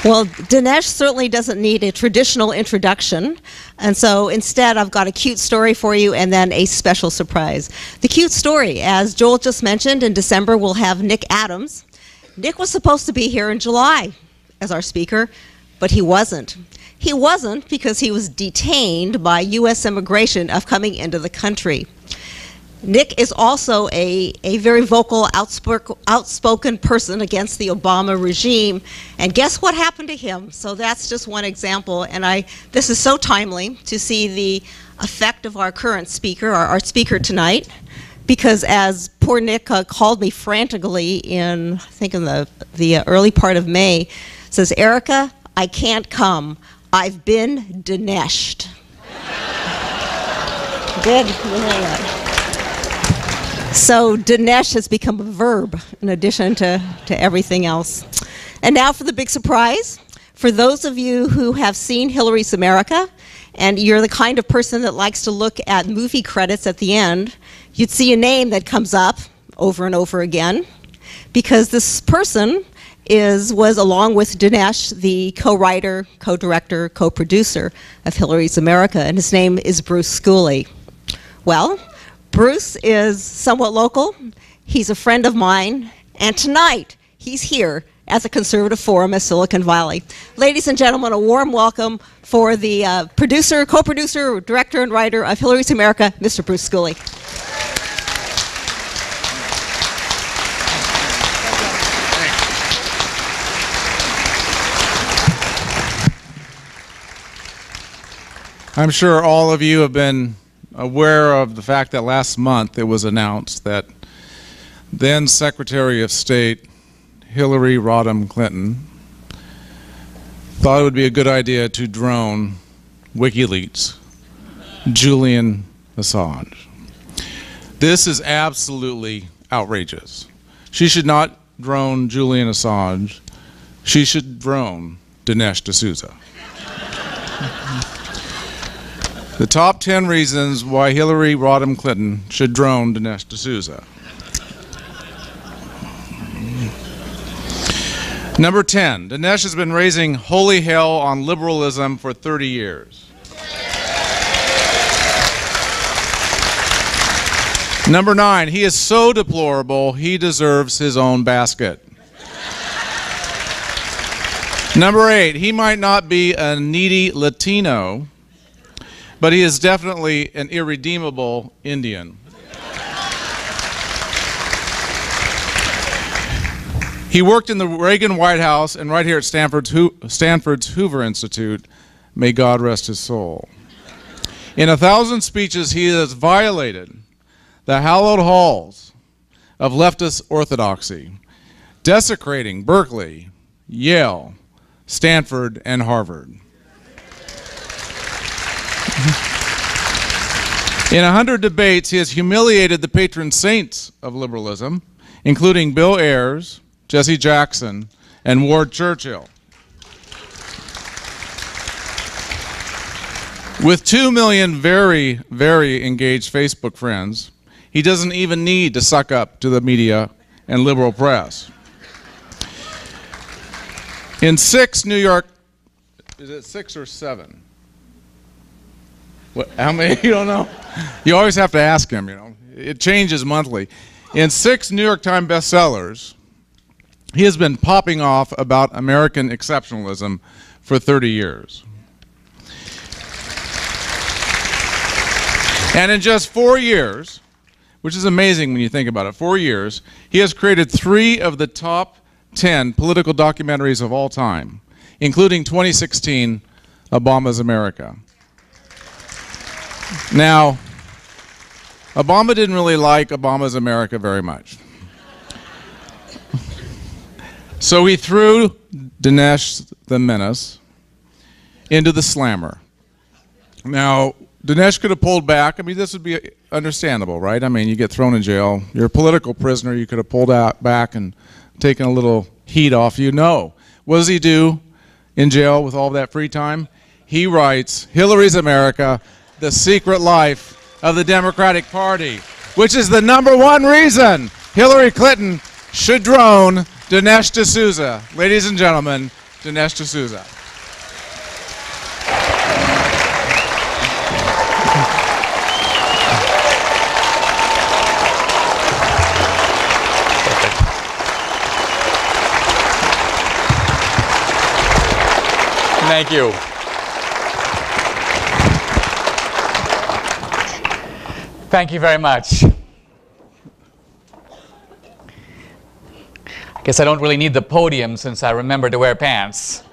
Well, Dinesh certainly doesn't need a traditional introduction, and so instead I've got a cute story for you and then a special surprise. The cute story, as Joel just mentioned, in December we'll have Nick Adams. Nick was supposed to be here in July as our speaker, but he wasn't. He wasn't because he was detained by U.S. immigration of coming into the country. Nick is also a very vocal, outspoken person against the Obama regime, and guess what happened to him? So that's just one example, and this is so timely to see the effect of our current speaker, our speaker tonight, because as poor Nick called me frantically in, I think in the early part of May, says, "Erica, I can't come. I've been Dineshed." Good. So Dinesh has become a verb in addition to everything else. And now for the big surprise. For those of you who have seen Hillary's America, and you're the kind of person that likes to look at movie credits at the end, you'd see a name that comes up over and over again, because this person was, along with Dinesh, the co-writer, co-director, co-producer of Hillary's America, and his name is Bruce Schooley. Well, Bruce is somewhat local. He's a friend of mine, and tonight he's here at the Conservative Forum at Silicon Valley. Ladies and gentlemen, a warm welcome for the producer, co-producer, director, and writer of Hillary's America, Mr. Bruce Schooley. I'm sure all of you have been aware of the fact that last month it was announced that then Secretary of State Hillary Rodham Clinton thought it would be a good idea to drone WikiLeaks Julian Assange. This is absolutely outrageous. She should not drone Julian Assange. She should drone Dinesh D'Souza. The top 10 reasons why Hillary Rodham Clinton should drone Dinesh D'Souza. Number 10, Dinesh has been raising holy hell on liberalism for 30 years. Number 9, he is so deplorable he deserves his own basket. Number 8, he might not be a needy Latino, but he is definitely an irredeemable Indian. He worked in the Reagan White House and right here at Stanford's Hoover Institute. May God rest his soul. In 1,000 speeches, he has violated the hallowed halls of leftist orthodoxy, desecrating Berkeley, Yale, Stanford, and Harvard. In 100 debates, he has humiliated the patron saints of liberalism, including Bill Ayers, Jesse Jackson, and Ward Churchill. With 2 million very, very engaged Facebook friends, he doesn't even need to suck up to the media and liberal press. In 6 New York, is it 6 or 7? What, how many? You don't know? You always have to ask him, you know. It changes monthly. In 6 New York Times bestsellers, he has been popping off about American exceptionalism for 30 years. And in just 4 years, which is amazing when you think about it, 4 years, he has created 3 of the top 10 political documentaries of all time, including 2016, Obama's America. Now, Obama didn't really like Obama's America very much. So he threw Dinesh the Menace into the slammer. Now, Dinesh could have pulled back. I mean, this would be understandable, right? I mean, you get thrown in jail. You're a political prisoner. You could have pulled out back and taken a little heat off you. No. What does he do in jail with all that free time? He writes Hillary's America, The Secret Life of the Democratic Party, which is the #1 reason Hillary Clinton should drone Dinesh D'Souza. Ladies and gentlemen, Dinesh D'Souza. Thank you. Thank you very much. I guess I don't really need the podium since I remember to wear pants.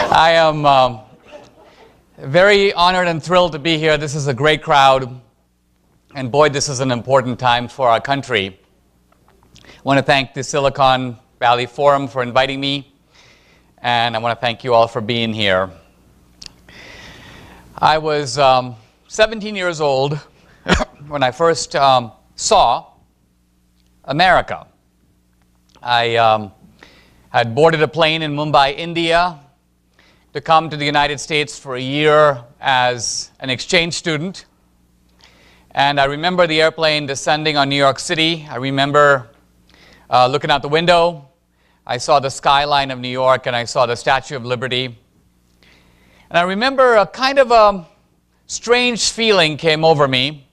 I am very honored and thrilled to be here. This is a great crowd, and boy, this is an important time for our country. I want to thank the Silicon Valley Forum for inviting me, and I want to thank you all for being here. I was 17 years old when I first saw America. I had boarded a plane in Mumbai, India, to come to the United States for a year as an exchange student. And I remember the airplane descending on New York City. I remember looking out the window. I saw the skyline of New York, and I saw the Statue of Liberty. And I remember a kind of a strange feeling came over me,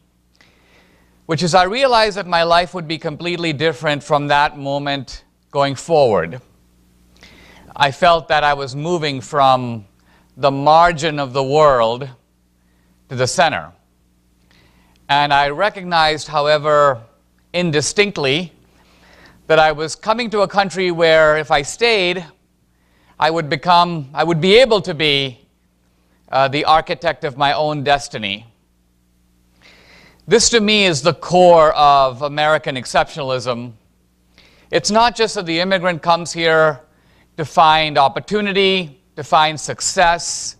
which is I realized that my life would be completely different from that moment going forward. I felt that I was moving from the margin of the world to the center. And I recognized, however, indistinctly, that I was coming to a country where if I stayed, I would be able to be the architect of my own destiny. This to me is the core of American exceptionalism. It's not just that the immigrant comes here to find opportunity, to find success,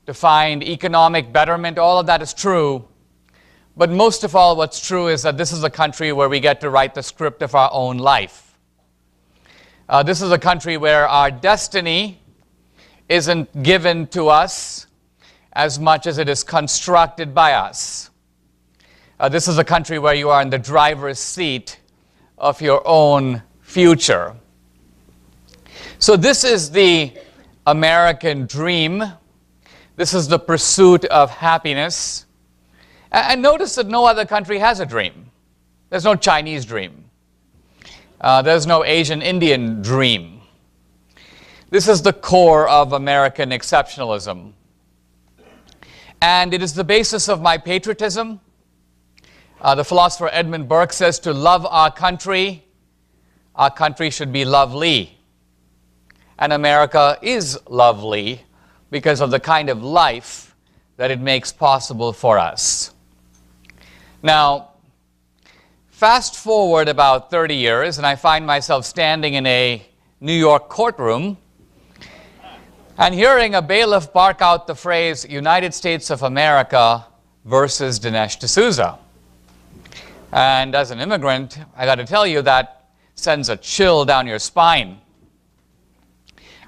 to find economic betterment. All of that is true. But most of all, what's true is that this is a country where we get to write the script of our own life. This is a country where our destiny isn't given to us as much as it is constructed by us. This is a country where you are in the driver's seat of your own future. So this is the American dream. This is the pursuit of happiness. And notice that no other country has a dream. There's no Chinese dream. There's no Asian Indian dream. This is the core of American exceptionalism. And it is the basis of my patriotism. The philosopher Edmund Burke says to love our country should be lovely. And America is lovely because of the kind of life that it makes possible for us. Now, fast forward about 30 years, and I find myself standing in a New York courtroom and hearing a bailiff bark out the phrase, United States of America versus Dinesh D'Souza. And as an immigrant, I got to tell you, that sends a chill down your spine.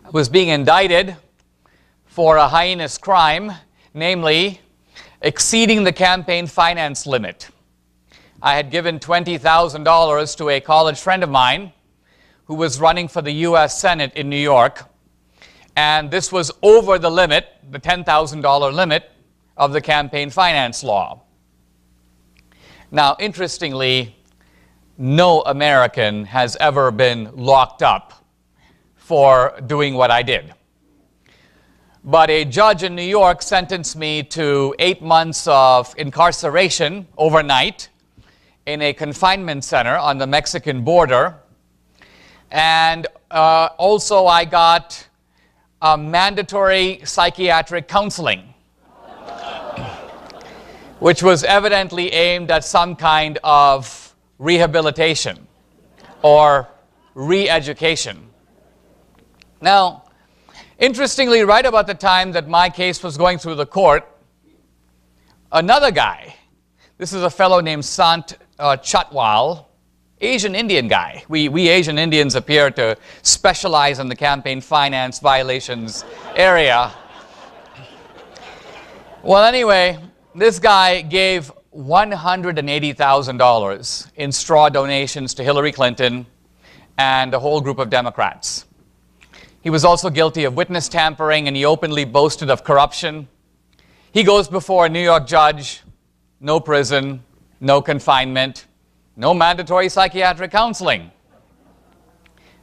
I was being indicted for a heinous crime, namely exceeding the campaign finance limit. I had given $20,000 to a college friend of mine who was running for the U.S. Senate in New York, and this was over the limit, the $10,000 limit of the campaign finance law. Now, interestingly, no American has ever been locked up for doing what I did. But a judge in New York sentenced me to 8 months of incarceration overnight in a confinement center on the Mexican border. And also I got mandatory psychiatric counseling, which was evidently aimed at some kind of rehabilitation or re-education. Now, interestingly, right about the time that my case was going through the court, another guy, this is a fellow named Sant Chatwal, Asian Indian guy. We Asian Indians appear to specialize in the campaign finance violations area. Well, anyway, this guy gave $180,000 in straw donations to Hillary Clinton and a whole group of Democrats. He was also guilty of witness tampering, and he openly boasted of corruption. He goes before a New York judge, no prison, no confinement, no mandatory psychiatric counseling.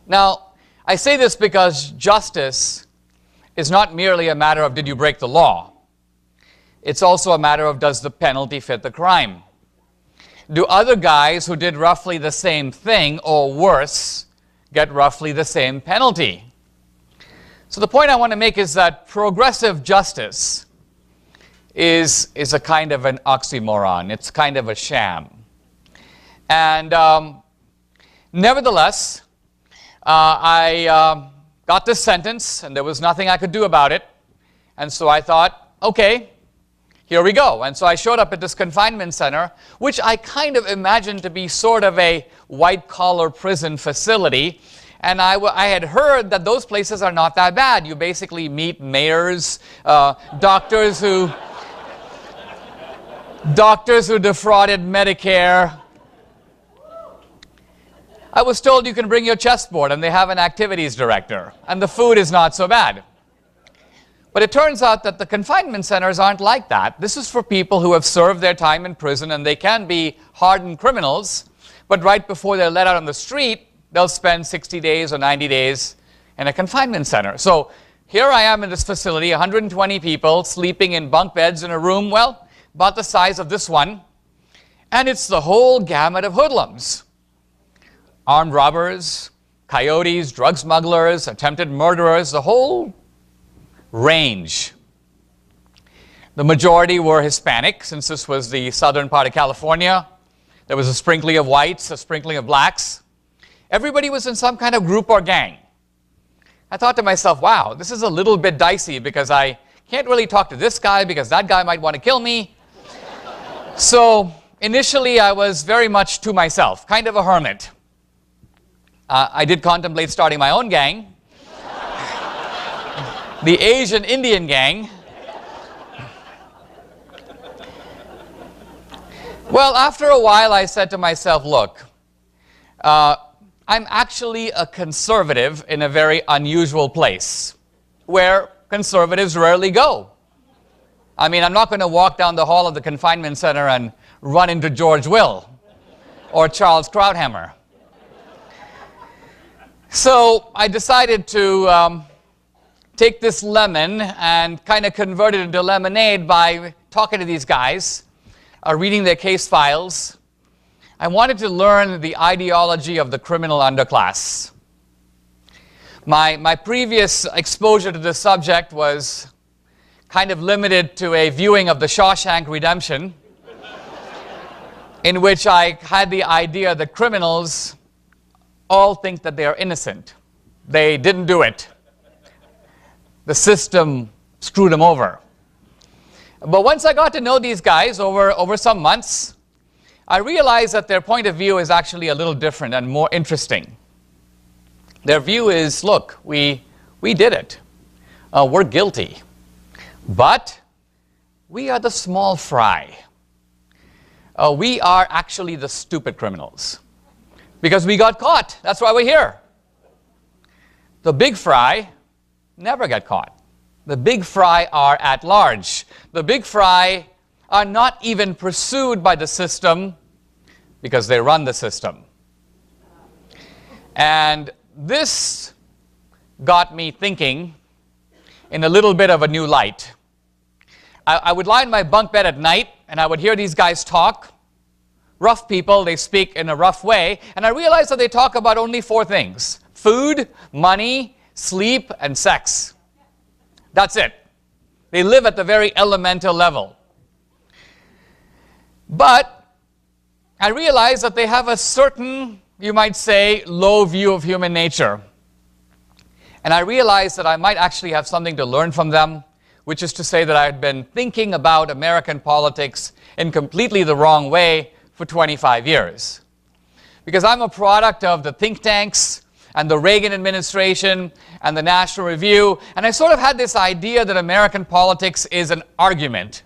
Now, I say this because justice is not merely a matter of did you break the law. It's also a matter of does the penalty fit the crime. Do other guys who did roughly the same thing or worse get roughly the same penalty? So the point I want to make is that progressive justice is a kind of an oxymoron. It's kind of a sham. And nevertheless, I got this sentence, and there was nothing I could do about it. And so I thought, okay, here we go. And so I showed up at this confinement center, which I kind of imagined to be sort of a white-collar prison facility. And I had heard that those places are not that bad. You basically meet mayors, doctors who defrauded Medicare. I was told you can bring your chessboard and they have an activities director, and the food is not so bad. But it turns out that the confinement centers aren't like that. This is for people who have served their time in prison, and they can be hardened criminals, but right before they're let out on the street, they'll spend 60 days or 90 days in a confinement center. So here I am in this facility, 120 people sleeping in bunk beds in a room, well, about the size of this one, and it's the whole gamut of hoodlums. Armed robbers, coyotes, drug smugglers, attempted murderers, the whole range. The majority were Hispanic, since this was the southern part of California. There was a sprinkling of whites, a sprinkling of blacks. Everybody was in some kind of group or gang. I thought to myself, wow, this is a little bit dicey because I can't really talk to this guy because that guy might want to kill me. So initially I was very much to myself, kind of a hermit. I did contemplate starting my own gang, the Asian Indian gang. Well, after a while I said to myself, look, I'm actually a conservative in a very unusual place where conservatives rarely go. I mean, I'm not going to walk down the hall of the confinement center and run into George Will or Charles Krauthammer. So I decided to take this lemon and kind of convert it into lemonade by talking to these guys, reading their case files. I wanted to learn the ideology of the criminal underclass. My previous exposure to this subject was kind of limited to a viewing of The Shawshank Redemption, in which I had the idea that criminals all think that they are innocent. They didn't do it. The system screwed them over. But once I got to know these guys over some months, I realized that their point of view is actually a little different and more interesting. Their view is, look, we did it. We're guilty. But we are the small fry. We are actually the stupid criminals. Because we got caught. That's why we're here. The big fry never get caught. The big fry are at large. The big fry are not even pursued by the system because they run the system. And this got me thinking in a little bit of a new light. I would lie in my bunk bed at night and I would hear these guys talk. Rough people, they speak in a rough way, and I realized that they talk about only 4 things: food, money, sleep, and sex. That's it. They live at the very elemental level. But I realized that they have a certain, you might say, low view of human nature. And I realized that I might actually have something to learn from them, which is to say that I had been thinking about American politics in completely the wrong way for 25 years. Because I'm a product of the think tanks and the Reagan administration and the National Review, and I sort of had this idea that American politics is an argument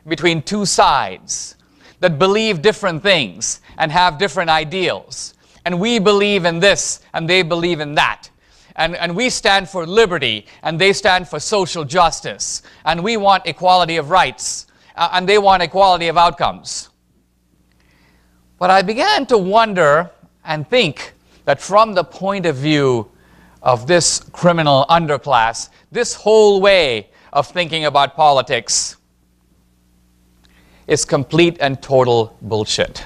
between two sides. that believe different things and have different ideals. And we believe in this and they believe in that. And we stand for liberty and they stand for social justice. And we want equality of rights and they want equality of outcomes. But I began to wonder and think that from the point of view of this criminal underclass, this whole way of thinking about politics is complete and total bullshit.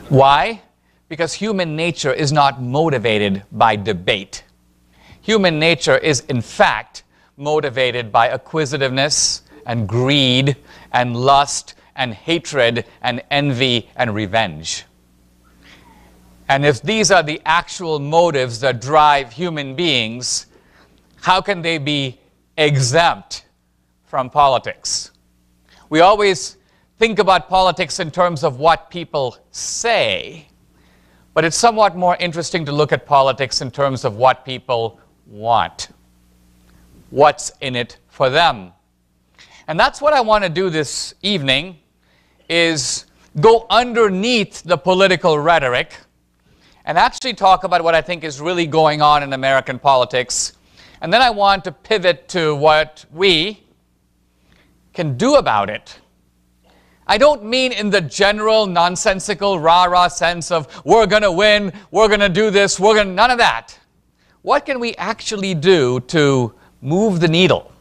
Why? Because human nature is not motivated by debate. Human nature is, in fact, motivated by acquisitiveness and greed and lust and hatred and envy and revenge. And if these are the actual motives that drive human beings, how can they be exempt from politics? We always think about politics in terms of what people say, but it's somewhat more interesting to look at politics in terms of what people want. What's in it for them? And that's what I want to do this evening, is go underneath the political rhetoric and actually talk about what I think is really going on in American politics. And then I want to pivot to what we can do about it. I don't mean in the general nonsensical rah-rah sense of we're going to win, we're going to do this, none of that. What can we actually do to move the needle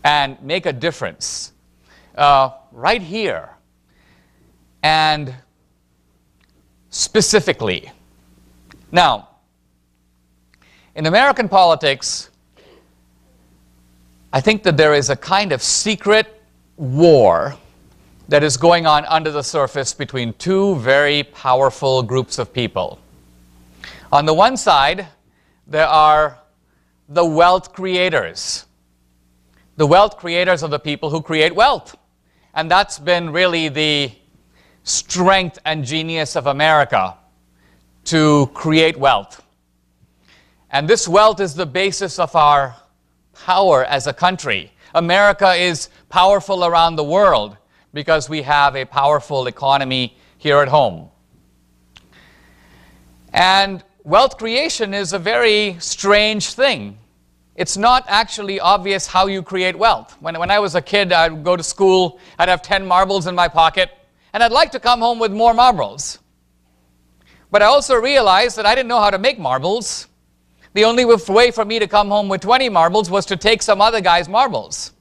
and make a difference right here? And specifically, now, in American politics, I think that there is a kind of secret war that is going on under the surface between two very powerful groups of people. On the one side, there are the wealth creators. The wealth creators are the people who create wealth. And that's been really the strength and genius of America, to create wealth. And this wealth is the basis of our power as a country. America is powerful around the world because we have a powerful economy here at home. And wealth creation is a very strange thing. It's not actually obvious how you create wealth. When I was a kid, I'd go to school, I'd have 10 marbles in my pocket, and I'd like to come home with more marbles. But I also realized that I didn't know how to make marbles. The only way for me to come home with 20 marbles was to take some other guy's marbles.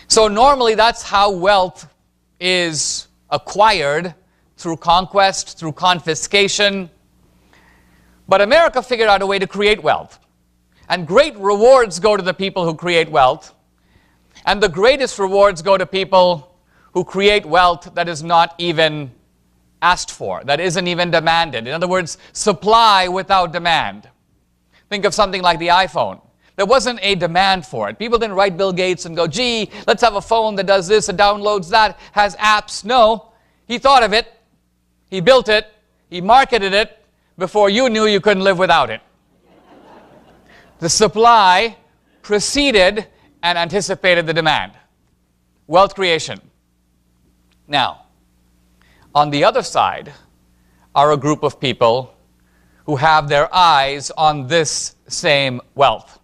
So normally that's how wealth is acquired, through conquest, through confiscation. But America figured out a way to create wealth. And great rewards go to the people who create wealth. And the greatest rewards go to people who create wealth that is not even asked for, that isn't even demanded. In other words, supply without demand. Think of something like the iPhone. There wasn't a demand for it. People didn't write Bill Gates and go, gee, let's have a phone that does this, that downloads that, has apps. No, he thought of it, he built it, he marketed it before you knew you couldn't live without it. The supply preceded and anticipated the demand. Wealth creation. Now, on the other side are a group of people who have their eyes on this same wealth.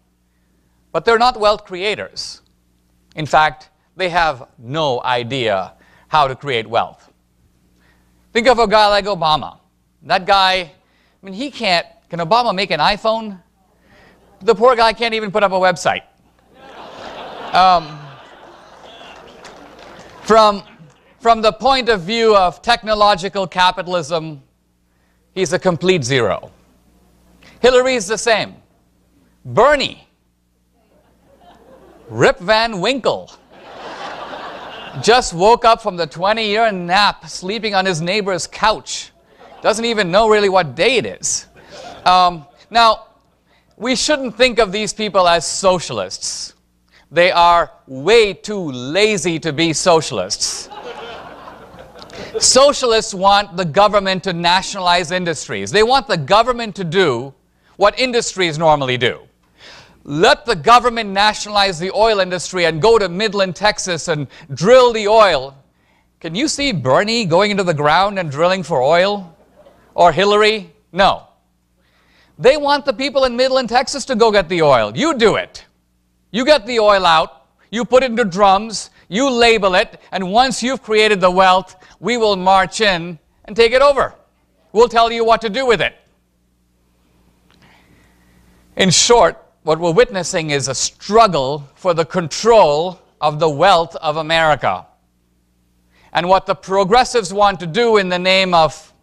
But they're not wealth creators. In fact, they have no idea how to create wealth. Think of a guy like Obama. That guy, I mean, can Obama make an iPhone? The poor guy can't even put up a website. From the point of view of technological capitalism, he's a complete zero. Hillary's the same. Bernie, Rip Van Winkle, just woke up from the 20-year nap, sleeping on his neighbor's couch. Doesn't even know really what day it is. Now, we shouldn't think of these people as socialists. They are way too lazy to be socialists. Socialists want the government to nationalize industries. They want the government to do what industries normally do. Let the government nationalize the oil industry and go to Midland, Texas and drill the oil Can you see Bernie going into the ground and drilling for oil? Or Hillary? No. They want the people in Midland, Texas to go get the oil. You do it. You get the oil out, you put it into drums, you label it, and once you've created the wealth, we will march in and take it over. We'll tell you what to do with it. In short, what we're witnessing is a struggle for the control of the wealth of America. And what the progressives want to do in the name of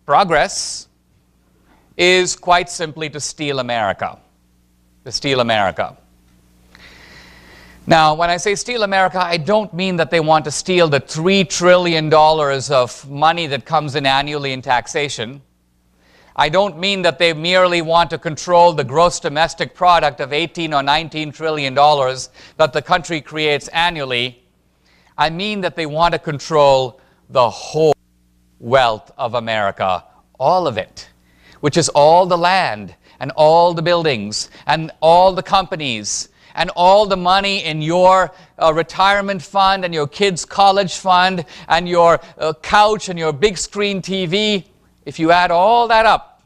progress is quite simply to steal America. To steal America. Now, when I say steal America, I don't mean that they want to steal the $3 trillion of money that comes in annually in taxation. I don't mean that they merely want to control the gross domestic product of 18 or 19 trillion dollars that the country creates annually. I mean that they want to control the whole wealth of America, all of it, which is all the land and all the buildings and all the companies and all the money in your retirement fund and your kids' college fund and your couch and your big screen TV. If you add all that up,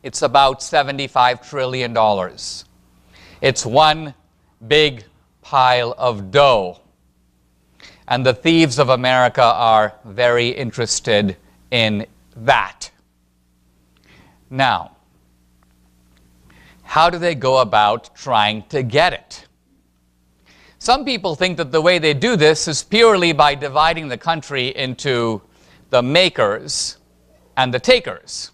it's about $75 trillion. It's one big pile of dough. And the thieves of America are very interested in that. Now, how do they go about trying to get it? Some people think that the way they do this is purely by dividing the country into the makers and the takers,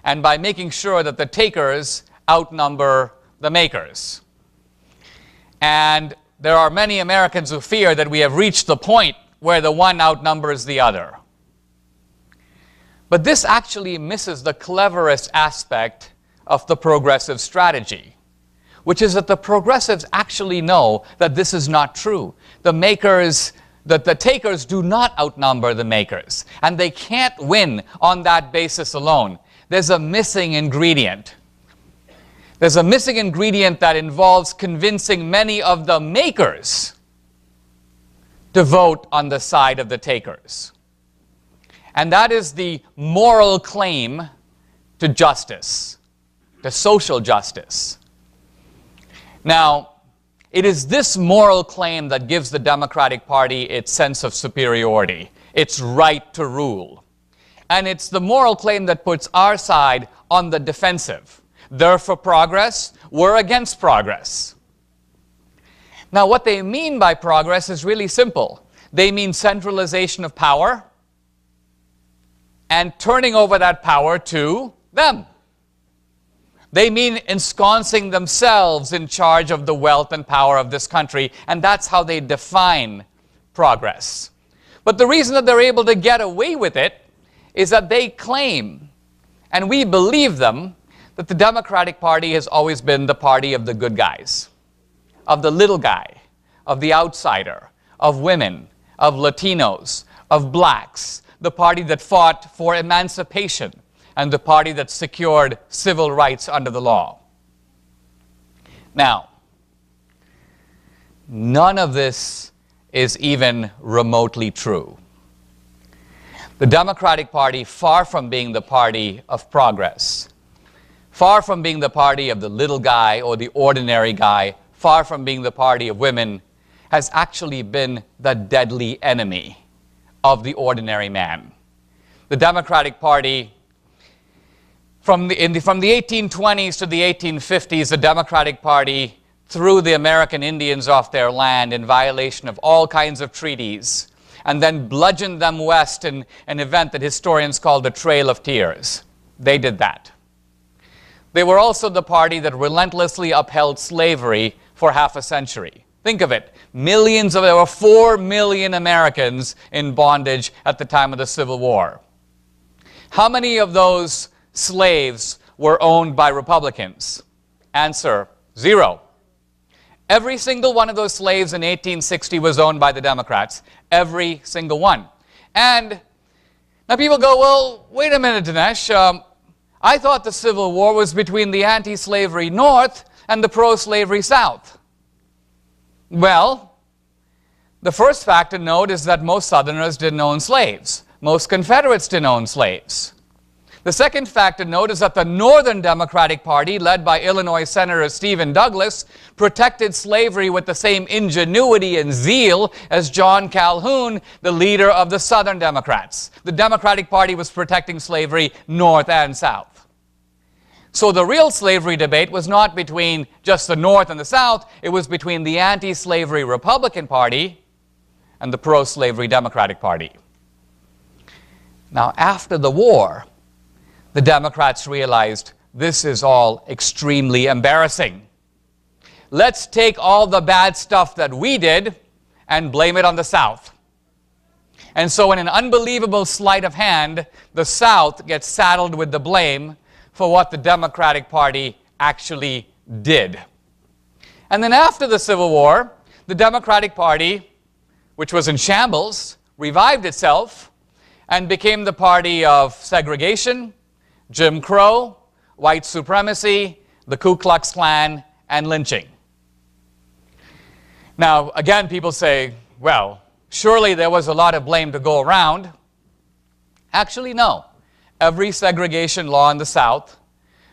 and by making sure that the takers outnumber the makers. And there are many Americans who fear that we have reached the point where the one outnumbers the other. But this actually misses the cleverest aspect of the progressive strategy, which is that the progressives actually know that this is not true. The takers do not outnumber the makers, and they can't win on that basis alone. There's a missing ingredient. There's a missing ingredient that involves convincing many of the makers to vote on the side of the takers. And that is the moral claim to justice, to social justice. Now, it is this moral claim that gives the Democratic Party its sense of superiority, its right to rule. And it's the moral claim that puts our side on the defensive. They're for progress, we're against progress. Now, what they mean by progress is really simple. They mean centralization of power and turning over that power to them. They mean ensconcing themselves in charge of the wealth and power of this country, and that's how they define progress. But the reason that they're able to get away with it is that they claim, and we believe them, that the Democratic Party has always been the party of the good guys, of the little guy, of the outsider, of women, of Latinos, of blacks, the party that fought for emancipation, and the party that secured civil rights under the law. Now, none of this is even remotely true. The Democratic Party, far from being the party of progress, far from being the party of the little guy or the ordinary guy, far from being the party of women, has actually been the deadly enemy of the ordinary man. The Democratic Party, from the 1820s to the 1850s, the Democratic Party threw the American Indians off their land in violation of all kinds of treaties, and then bludgeoned them west in an event that historians call the Trail of Tears. They did that. They were also the party that relentlessly upheld slavery for half a century. Think of it. There were 4 million Americans in bondage at the time of the Civil War. How many of those slaves were owned by Republicans? Answer, 0. Every single one of those slaves in 1860 was owned by the Democrats. Every single one. And now people go, well, wait a minute, Dinesh. I thought the Civil War was between the anti-slavery North and the pro-slavery South. Well, The first fact to note is that most Southerners didn't own slaves. Most Confederates didn't own slaves. The second fact to note is that the Northern Democratic Party, led by Illinois Senator Stephen Douglas, protected slavery with the same ingenuity and zeal as John Calhoun, the leader of the Southern Democrats. The Democratic Party was protecting slavery north and south. So the real slavery debate was not between just the North and the South, it was between the anti-slavery Republican Party and the pro-slavery Democratic Party. Now, after the war, the Democrats realized this is all extremely embarrassing. Let's take all the bad stuff that we did and blame it on the South. And so in an unbelievable sleight of hand, the South gets saddled with the blame for what the Democratic Party actually did. And then after the Civil War, the Democratic Party, which was in shambles, revived itself and became the party of segregation, Jim Crow, white supremacy, the Ku Klux Klan, and lynching. Now, again, people say, well, surely there was a lot of blame to go around. Actually, no. Every segregation law in the South,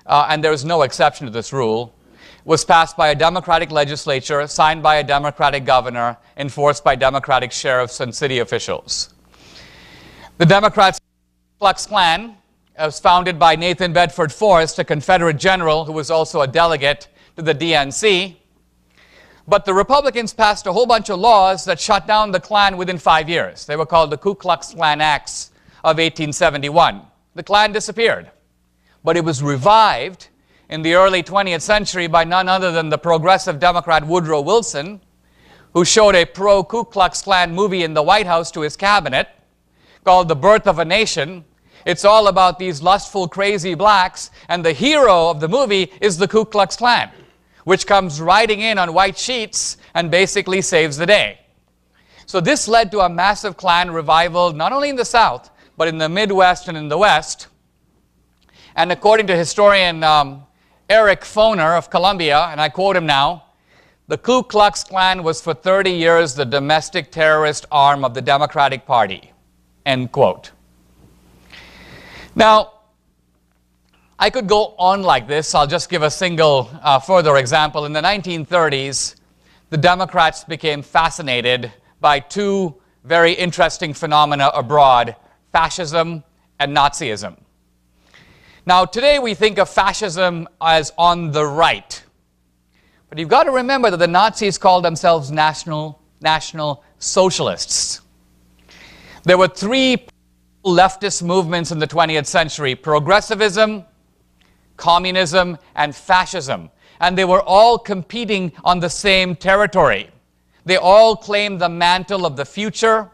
and there is no exception to this rule, was passed by a Democratic legislature, signed by a Democratic governor, enforced by Democratic sheriffs and city officials. The Democrats' Ku Klux Klan was founded by Nathan Bedford Forrest, a Confederate general who was also a delegate to the DNC. But the Republicans passed a whole bunch of laws that shut down the Klan within 5 years. They were called the Ku Klux Klan Acts of 1871. The Klan disappeared. But it was revived in the early 20th century by none other than the progressive Democrat Woodrow Wilson, who showed a pro-Ku Klux Klan movie in the White House to his cabinet called The Birth of a Nation. It's all about these lustful, crazy blacks, and the hero of the movie is the Ku Klux Klan, which comes riding in on white sheets and basically saves the day. So this led to a massive Klan revival, not only in the South, but in the Midwest and in the West. And according to historian Eric Foner of Columbia, and I quote him now, the Ku Klux Klan was for 30 years the domestic terrorist arm of the Democratic Party, end quote. Now, I could go on like this. I'll just give a single further example. In the 1930s, the Democrats became fascinated by two very interesting phenomena abroad, fascism and Nazism. Now, today we think of fascism as on the right. But you've got to remember that the Nazis called themselves National Socialists. There were three leftist movements in the 20th century: progressivism, communism, and fascism. And they were all competing on the same territory. They all claimed the mantle of the future.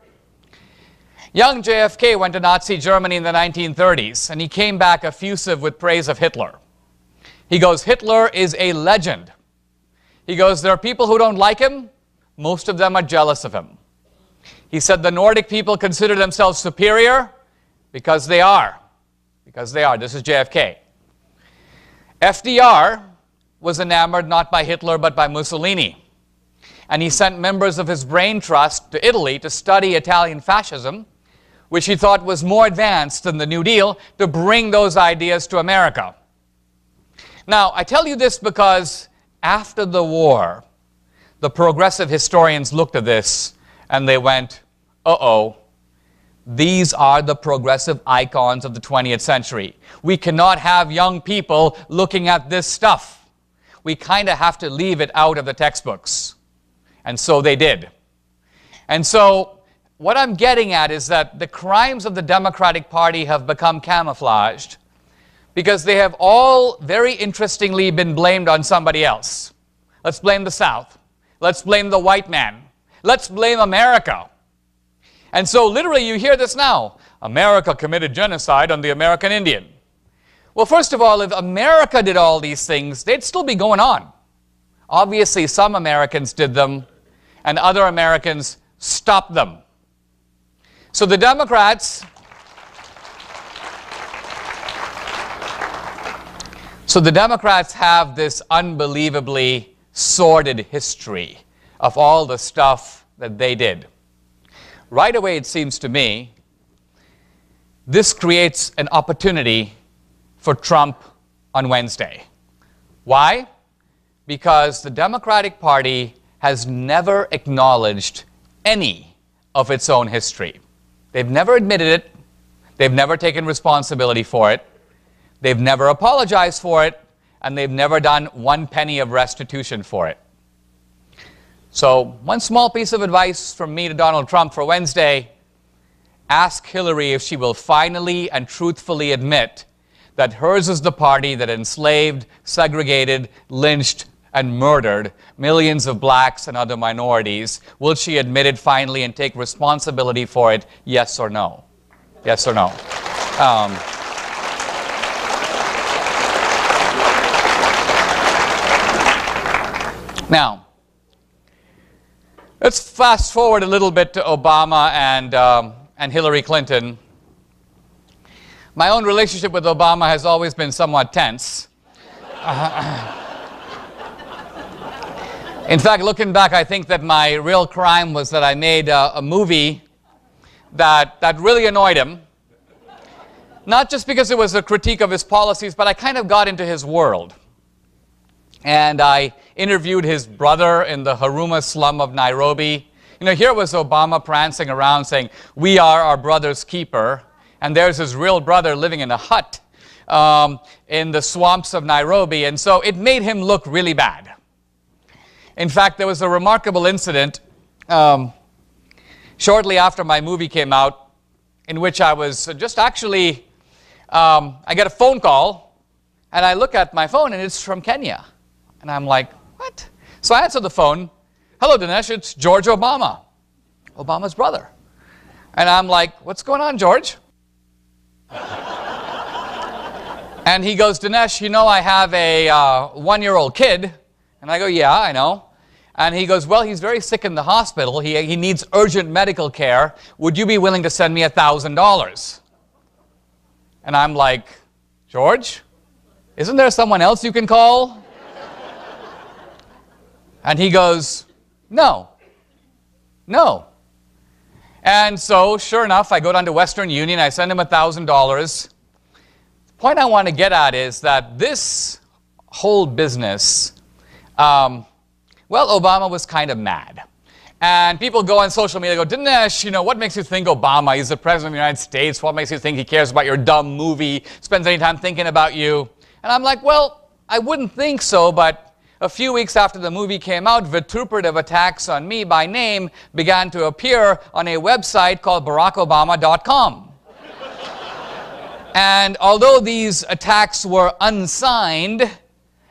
Young JFK went to Nazi Germany in the 1930s, and he came back effusive with praise of Hitler. He goes, Hitler is a legend. He goes, there are people who don't like him. Most of them are jealous of him. He said the Nordic people consider themselves superior because they are. Because they are. This is JFK. FDR was enamored not by Hitler but by Mussolini. And he sent members of his brain trust to Italy to study Italian fascism, which he thought was more advanced than the New Deal, to bring those ideas to America. Now, I tell you this because after the war, the progressive historians looked at this and they went, uh-oh, these are the progressive icons of the 20th century. We cannot have young people looking at this stuff. We kind of have to leave it out of the textbooks. And so they did. And so what I'm getting at is that the crimes of the Democratic Party have become camouflaged because they have all very interestingly been blamed on somebody else. Let's blame the South. Let's blame the white man. Let's blame America. And so literally you hear this now. America committed genocide on the American Indian. Well, first of all, if America did all these things, they'd still be going on. Obviously, some Americans did them, and other Americans stopped them. So the Democrats have this unbelievably sordid history of all the stuff that they did. Right away, it seems to me, this creates an opportunity for Trump on Wednesday. Why? Because the Democratic Party has never acknowledged any of its own history. They've never admitted it. They've never taken responsibility for it. They've never apologized for it. And they've never done 1 penny of restitution for it. So, one small piece of advice from me to Donald Trump for Wednesday: ask Hillary if she will finally and truthfully admit that hers is the party that enslaved, segregated, lynched, and murdered millions of blacks and other minorities. Will she admit it finally and take responsibility for it? Yes or no? Yes or no? Now, let's fast forward a little bit to Obama and Hillary Clinton. My own relationship with Obama has always been somewhat tense. In fact, looking back, I think that my real crime was that I made a movie that really annoyed him. Not just because it was a critique of his policies, but I kind of got into his world. And I interviewed his brother in the Huruma slum of Nairobi. You know, here was Obama prancing around saying, "We are our brother's keeper." And there's his real brother living in a hut in the swamps of Nairobi. And so it made him look really bad. In fact, there was a remarkable incident shortly after my movie came out in which I was just actually, I get a phone call, and I look at my phone, and it's from Kenya. And I'm like, what? So I answer the phone. "Hello, Dinesh, it's George Obama, Obama's brother." And I'm like, "What's going on, George?" And he goes, "Dinesh, you know I have a 1-year-old kid." And I go, "Yeah, I know." And he goes, "Well, he's very sick in the hospital. He needs urgent medical care. Would you be willing to send me $1,000? And I'm like, "George, isn't there someone else you can call?" And he goes, "No. No." And so, sure enough, I go down to Western Union, I send him $1,000. The point I want to get at is that this whole business, well, Obama was kind of mad. And people go on social media, go, "Dinesh, you know, what makes you think Obama? He's the president of the United States. What makes you think he cares about your dumb movie, spends any time thinking about you?" And I'm like, well, I wouldn't think so, but a few weeks after the movie came out, vituperative attacks on me by name began to appear on a website called BarackObama.com. And although these attacks were unsigned,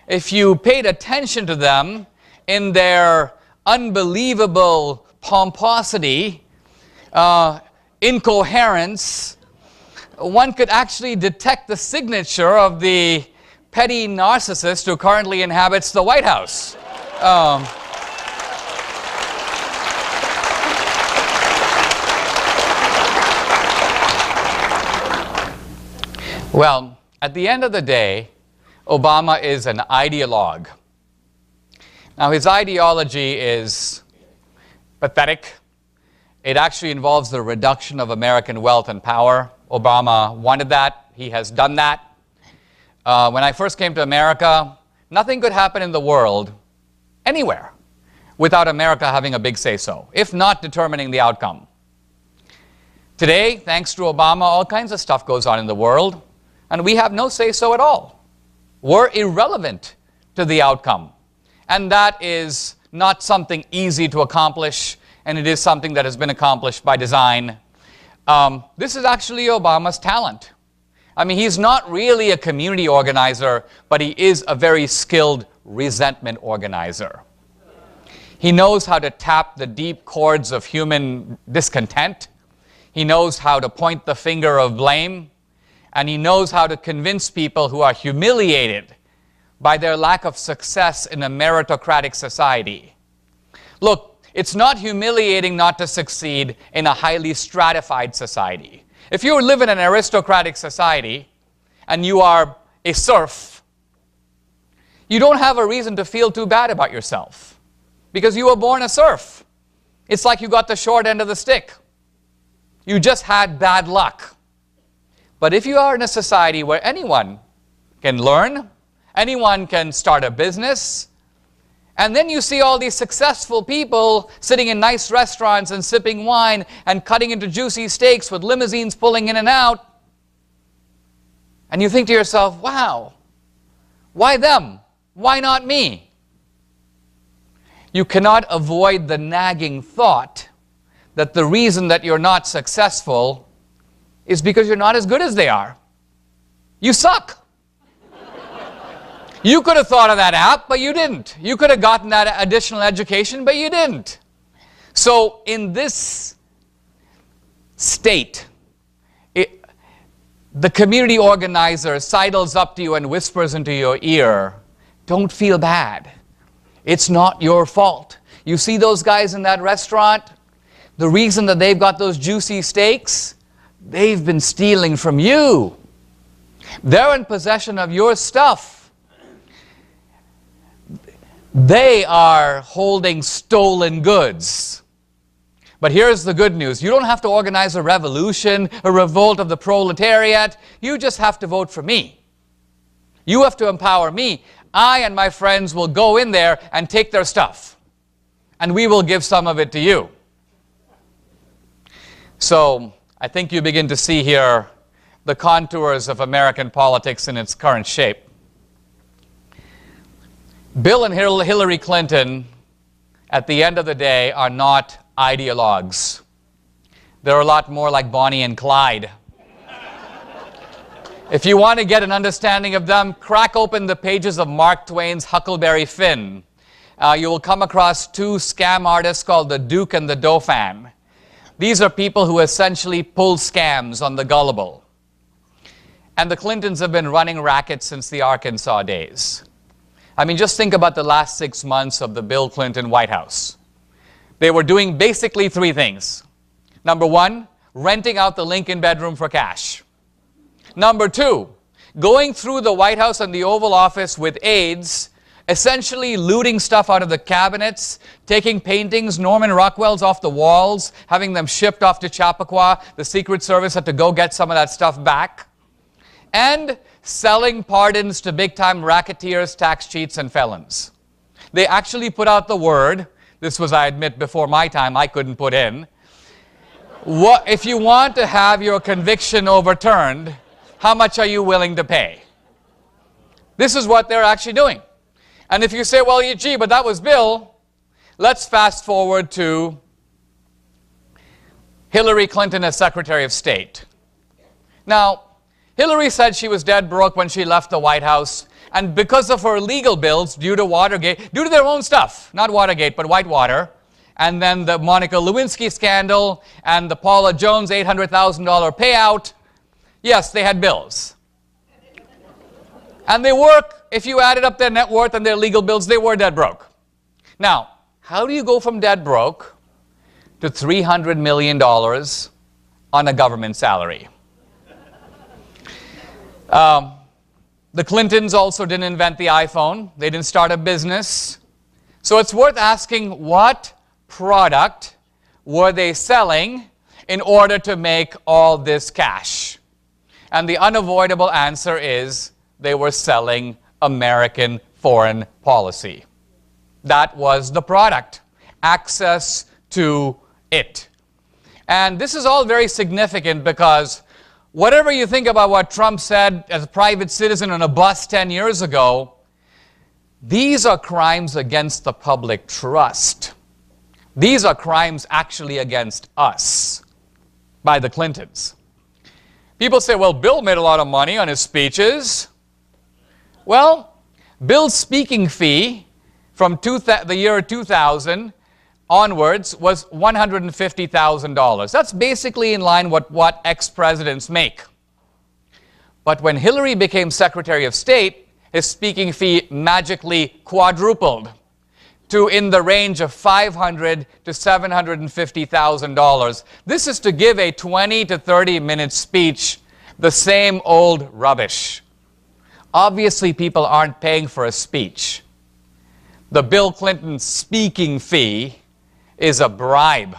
if you paid attention to them in their unbelievable pomposity, incoherence, one could actually detect the signature of the petty narcissist who currently inhabits the White House. Well, at the end of the day, Obama is an ideologue. Now, his ideology is pathetic. It actually involves the reduction of American wealth and power. Obama wanted that. He has done that. When I first came to America, nothing could happen in the world, anywhere, without America having a big say-so, if not determining the outcome. Today, thanks to Obama, all kinds of stuff goes on in the world, and we have no say-so at all. We're irrelevant to the outcome. And that is not something easy to accomplish, and it is something that has been accomplished by design. This is actually Obama's talent. I mean, he's not really a community organizer, but he is a very skilled resentment organizer. He knows how to tap the deep chords of human discontent. He knows how to point the finger of blame. And he knows how to convince people who are humiliated by their lack of success in a meritocratic society. Look, it's not humiliating not to succeed in a highly stratified society. If you live in an aristocratic society and you are a serf, you don't have a reason to feel too bad about yourself because you were born a serf. It's like you got the short end of the stick. You just had bad luck. But if you are in a society where anyone can learn, anyone can start a business, and then you see all these successful people sitting in nice restaurants and sipping wine and cutting into juicy steaks with limousines pulling in and out, and you think to yourself, wow, why them? Why not me? You cannot avoid the nagging thought that the reason that you're not successful is because you're not as good as they are. You suck. You could have thought of that app, but you didn't. You could have gotten that additional education, but you didn't. So in this state, the community organizer sidles up to you and whispers into your ear, don't feel bad. It's not your fault. You see those guys in that restaurant? The reason that they've got those juicy steaks, they've been stealing from you. They're in possession of your stuff. They are holding stolen goods. But here's the good news. You don't have to organize a revolution, a revolt of the proletariat. You just have to vote for me. You have to empower me. I and my friends will go in there and take their stuff. And we will give some of it to you. So I think you begin to see here the contours of American politics in its current shape. Bill and Hillary Clinton, at the end of the day, are not ideologues. They're a lot more like Bonnie and Clyde. If you want to get an understanding of them, crack open the pages of Mark Twain's Huckleberry Finn. You will come across two scam artists called the Duke and the Dauphin. These are people who essentially pull scams on the gullible. And the Clintons have been running rackets since the Arkansas days. I mean, just think about the last 6 months of the Bill Clinton White House. They were doing basically three things. Number one, renting out the Lincoln bedroom for cash. Number two, going through the White House and the Oval Office with aides, essentially looting stuff out of the cabinets, taking paintings, Norman Rockwell's off the walls, having them shipped off to Chappaqua. The Secret Service had to go get some of that stuff back. And selling pardons to big-time racketeers, tax cheats, and felons. They actually put out the word, this was, I admit, before my time, I couldn't put in, if you want to have your conviction overturned, how much are you willing to pay? This is what they're actually doing. And if you say, well, gee, but that was Bill, let's fast forward to Hillary Clinton as Secretary of State. Now, Hillary said she was dead broke when she left the White House, and because of her legal bills due to Watergate, due to their own stuff, not Watergate, but Whitewater, and then the Monica Lewinsky scandal, and the Paula Jones $800,000 payout, yes, they had bills. And they work, if you added up their net worth and their legal bills, they were dead broke. Now, how do you go from dead broke to $300 million on a government salary? The Clintons also didn't invent the iPhone. They didn't start a business. So it's worth asking, what product were they selling in order to make all this cash? And the unavoidable answer is they were selling American foreign policy. That was the product. Access to it. And this is all very significant because whatever you think about what Trump said as a private citizen on a bus 10 years ago, these are crimes against the public trust. These are crimes actually against us by the Clintons. People say, well, Bill made a lot of money on his speeches. Well, Bill's speaking fee from the year 2000 onwards was $150,000. That's basically in line with what ex-presidents make. But when Hillary became Secretary of State, his speaking fee magically quadrupled to in the range of $500,000 to $750,000. This is to give a 20 to 30-minute speech, the same old rubbish. Obviously, people aren't paying for a speech. The Bill Clinton speaking fee is a bribe.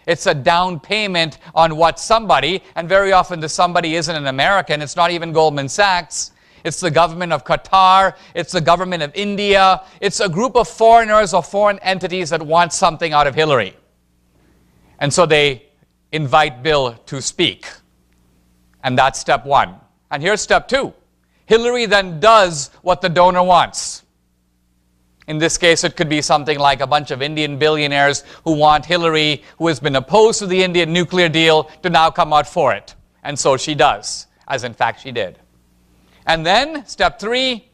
It's a down payment on what somebody, and very often the somebody isn't an American, it's not even Goldman Sachs, it's the government of Qatar, it's the government of India, it's a group of foreigners or foreign entities that want something out of Hillary. And so they invite Bill to speak. And that's step one. And here's step two. Hillary then does what the donor wants. In this case, it could be something like a bunch of Indian billionaires who want Hillary, who has been opposed to the Indian nuclear deal, to now come out for it. And so she does, as in fact she did. And then, step three,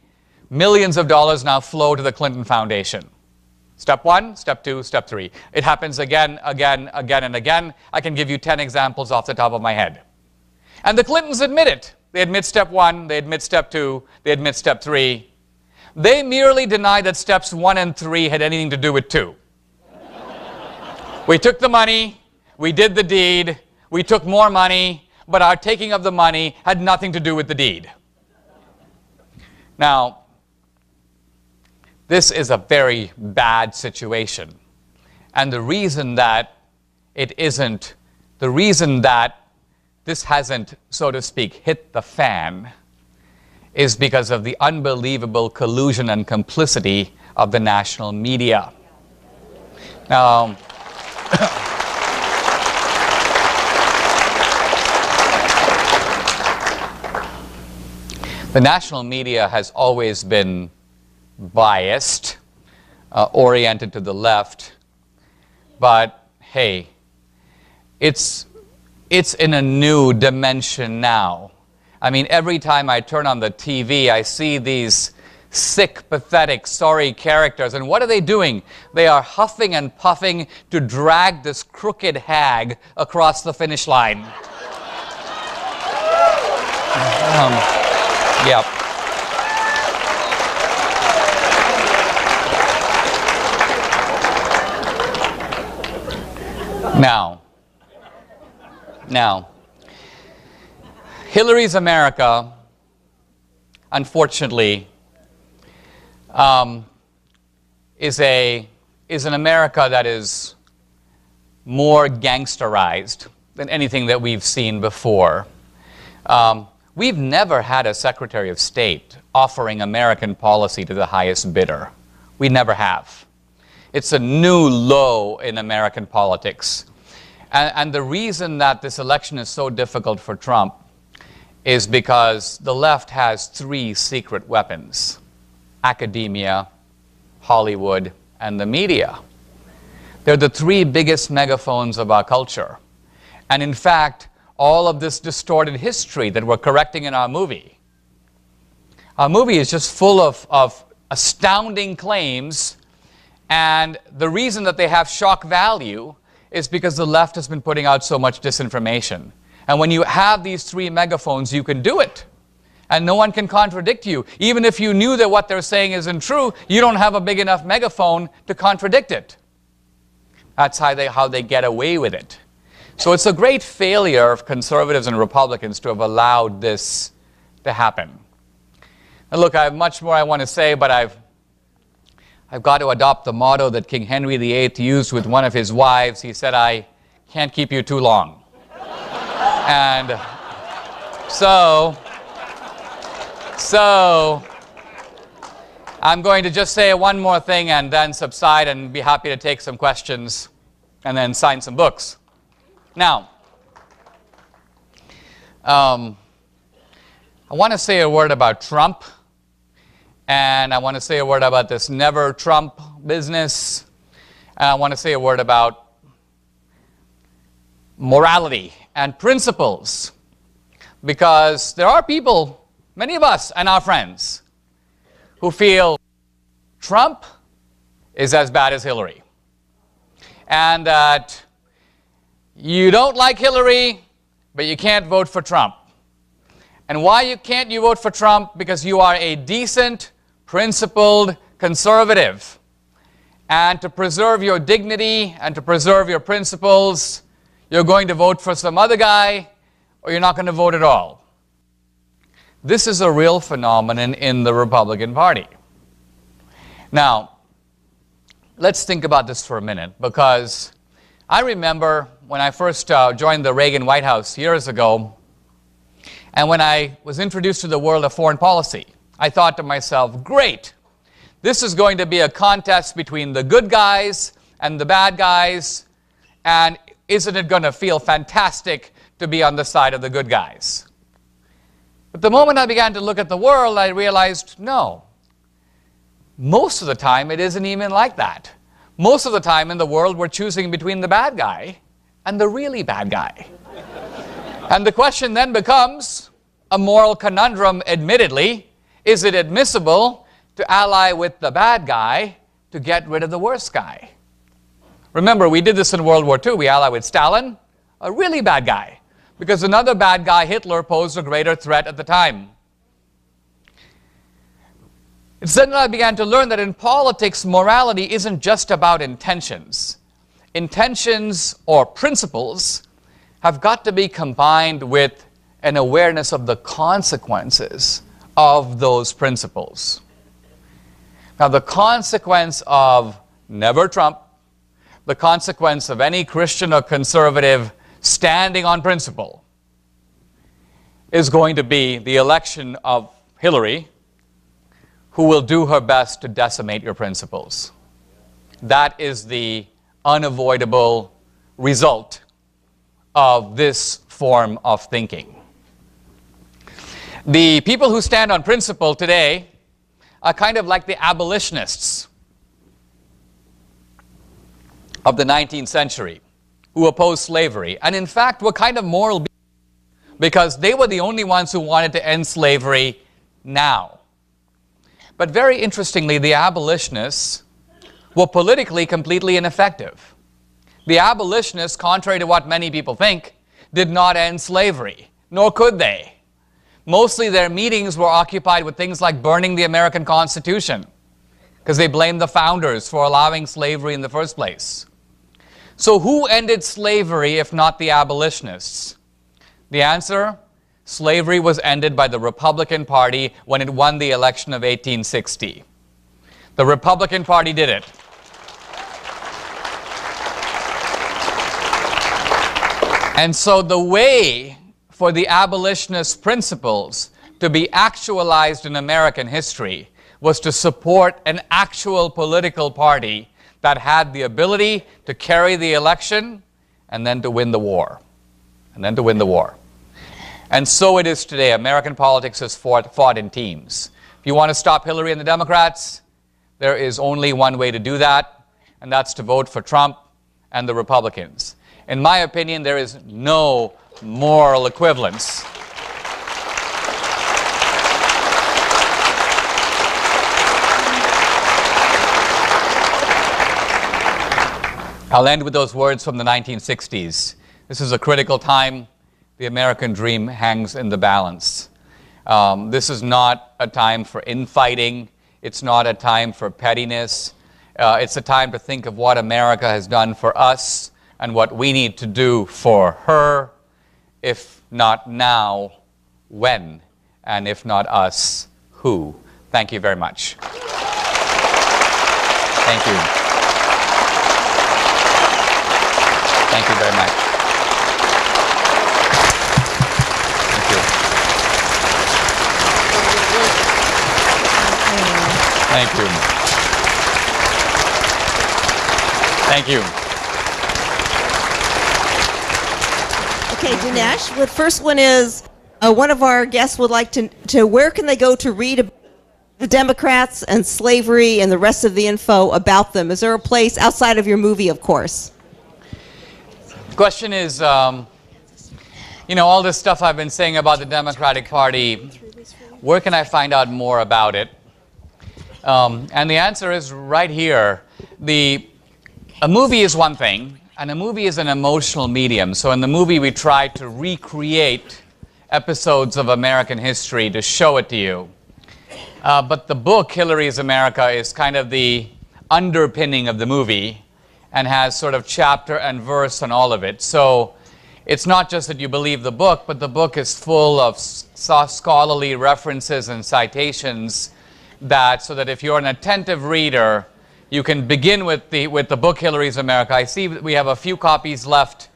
millions of dollars now flow to the Clinton Foundation. Step one, step two, step three. It happens again, again, again, and again. I can give you 10 examples off the top of my head. And the Clintons admit it. They admit step one, they admit step two, they admit step three. They merely deny that steps 1 and 3 had anything to do with 2. We took the money, we did the deed, we took more money, but our taking of the money had nothing to do with the deed. Now, this is a very bad situation. And the reason that this hasn't, so to speak, hit the fan is because of the unbelievable collusion and complicity of the national media. Now, the national media has always been biased, oriented to the left, but hey, it's in a new dimension now. I mean, every time I turn on the TV, I see these sick, pathetic, sorry characters. And what are they doing? They are huffing and puffing to drag this crooked hag across the finish line. Yep. Now, Hillary's America, unfortunately, is an America that is more gangsterized than anything that we've seen before. We've never had a Secretary of State offering American policy to the highest bidder. We never have. It's a new low in American politics. And the reason that this election is so difficult for Trump is because the left has 3 secret weapons: academia, Hollywood, and the media. They're the 3 biggest megaphones of our culture. And in fact, all of this distorted history that we're correcting in our movie is just full of astounding claims, and the reason that they have shock value is because the left has been putting out so much disinformation. And when you have these 3 megaphones, you can do it. And no one can contradict you. Even if you knew that what they're saying isn't true, you don't have a big enough megaphone to contradict it. That's how they get away with it. So it's a great failure of conservatives and Republicans to have allowed this to happen. And look, I have much more I want to say, but I've got to adopt the motto that King Henry VIII used with one of his wives. He said, "I can't keep you too long." And so I'm going to just say one more thing and then subside and be happy to take some questions and then sign some books. Now, I want to say a word about Trump, and I want to say a word about this never Trump business, and I want to say a word about morality and principles, because there are people, many of us and our friends, who feel Trump is as bad as Hillary, and that you don't like Hillary, but you can't vote for Trump. And why can't you vote for Trump? Because you are a decent, principled conservative. And to preserve your dignity and to preserve your principles, you're going to vote for some other guy, or you're not going to vote at all. This is a real phenomenon in the Republican Party. Now, let's think about this for a minute, because I remember when I first joined the Reagan White House years ago, and when I was introduced to the world of foreign policy, I thought to myself, great, this is going to be a contest between the good guys and the bad guys, and isn't it going to feel fantastic to be on the side of the good guys? But the moment I began to look at the world, I realized, no. Most of the time, it isn't even like that. Most of the time in the world, we're choosing between the bad guy and the really bad guy. And the question then becomes, a moral conundrum, admittedly, is it admissible to ally with the bad guy to get rid of the worst guy? Remember, we did this in World War II. We allied with Stalin, a really bad guy, because another bad guy, Hitler, posed a greater threat at the time. It's then that I began to learn that in politics, morality isn't just about intentions. Intentions or principles have got to be combined with an awareness of the consequences of those principles. Now, the consequence of never Trump, the consequence of any Christian or conservative standing on principle, is going to be the election of Hillary, who will do her best to decimate your principles. That is the unavoidable result of this form of thinking. The people who stand on principle today are kind of like the abolitionists of the 19th century who opposed slavery, and in fact were kind of moral beings because they were the only ones who wanted to end slavery now. But very interestingly, the abolitionists were politically completely ineffective. The abolitionists, contrary to what many people think, did not end slavery, nor could they. Mostly their meetings were occupied with things like burning the American Constitution, because they blamed the founders for allowing slavery in the first place. So who ended slavery if not the abolitionists? The answer? Slavery was ended by the Republican Party when it won the election of 1860. The Republican Party did it. And so the way for the abolitionist principles to be actualized in American history was to support an actual political party that had the ability to carry the election and then to win the war. And so it is today. American politics is fought in teams. If you want to stop Hillary and the Democrats, there is only one way to do that, and that's to vote for Trump and the Republicans. In my opinion, there is no moral equivalence. I'll end with those words from the 1960s. This is a critical time. The American dream hangs in the balance. This is not a time for infighting. It's not a time for pettiness. It's a time to think of what America has done for us and what we need to do for her. If not now, when? And if not us, who? Thank you very much. Thank you. Thank you very much. Thank you. Thank you. Thank you. Okay, Dinesh, the first one is, one of our guests would like to where can they go to read about the Democrats and slavery and the rest of the info about them? Is there a place outside of your movie, of course? The question is, you know, all this stuff I've been saying about the Democratic Party, where can I find out more about it? And the answer is right here. A movie is one thing, and a movie is an emotional medium. So in the movie, we try to recreate episodes of American history to show it to you. But the book, Hillary's America, is kind of the underpinning of the movie and has sort of chapter and verse on all of it. So it's not just that you believe the book, but the book is full of scholarly references and citations so that if you're an attentive reader, You can begin with the book Hillary's America. I see we have a few copies left.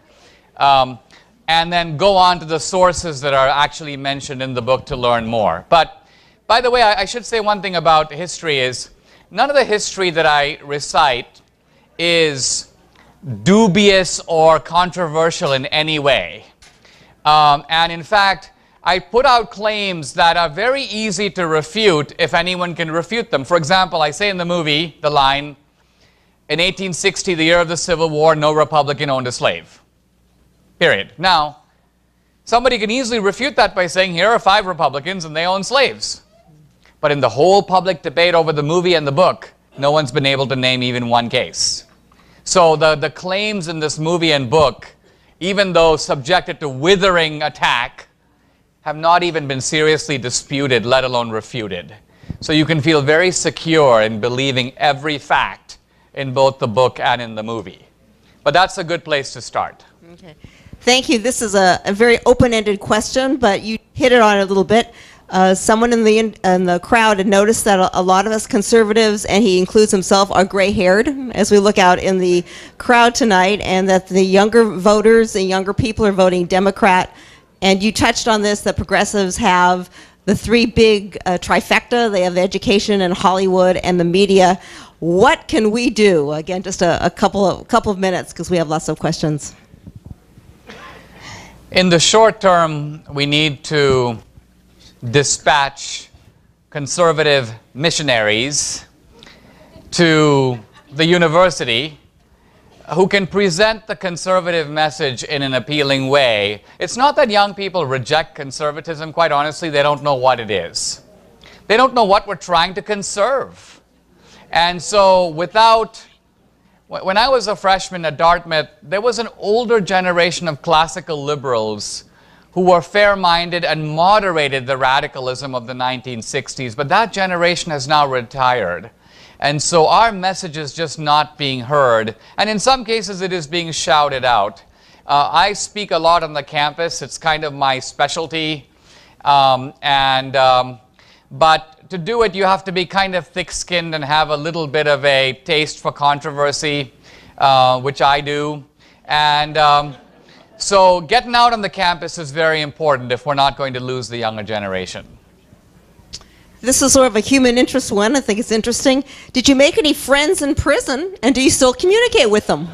And then go on to the sources that are actually mentioned in the book to learn more. But, by the way, I should say one thing about history is, none of the history that I recite is dubious or controversial in any way. And in fact, I put out claims that are very easy to refute if anyone can refute them. For example, I say in the movie, the line, in 1860, the year of the Civil War, no Republican owned a slave. Period. Now, somebody can easily refute that by saying, here are 5 Republicans and they own slaves. But in the whole public debate over the movie and the book, no one's been able to name even one case. So the claims in this movie and book, even though subjected to withering attack, have not even been seriously disputed, let alone refuted. So you can feel very secure in believing every fact in both the book and in the movie. But that's a good place to start. Okay. Thank you. This is a very open-ended question, but you hit it on a little bit. Someone in the crowd had noticed that a lot of us conservatives, and he includes himself, are gray-haired as we look out in the crowd tonight, and that the younger voters and younger people are voting Democrat. And you touched on this, that progressives have the 3 big trifecta. They have education and Hollywood and the media. What can we do? Again, just a couple of minutes, because we have lots of questions. In the short term, we need to dispatch conservative missionaries to the university who can present the conservative message in an appealing way. It's not that young people reject conservatism. Quite honestly, they don't know what it is. They don't know what we're trying to conserve. And so when I was a freshman at Dartmouth, there was an older generation of classical liberals who were fair-minded and moderated the radicalism of the 1960s, but that generation has now retired. And so our message is just not being heard, and in some cases it is being shouted out. I speak a lot on the campus. It's kind of my specialty, but to do it, you have to be kind of thick-skinned and have a little bit of a taste for controversy, which I do. And so getting out on the campus is very important if we're not going to lose the younger generation. This is sort of a human interest one. I think it's interesting. Did you make any friends in prison, and do you still communicate with them?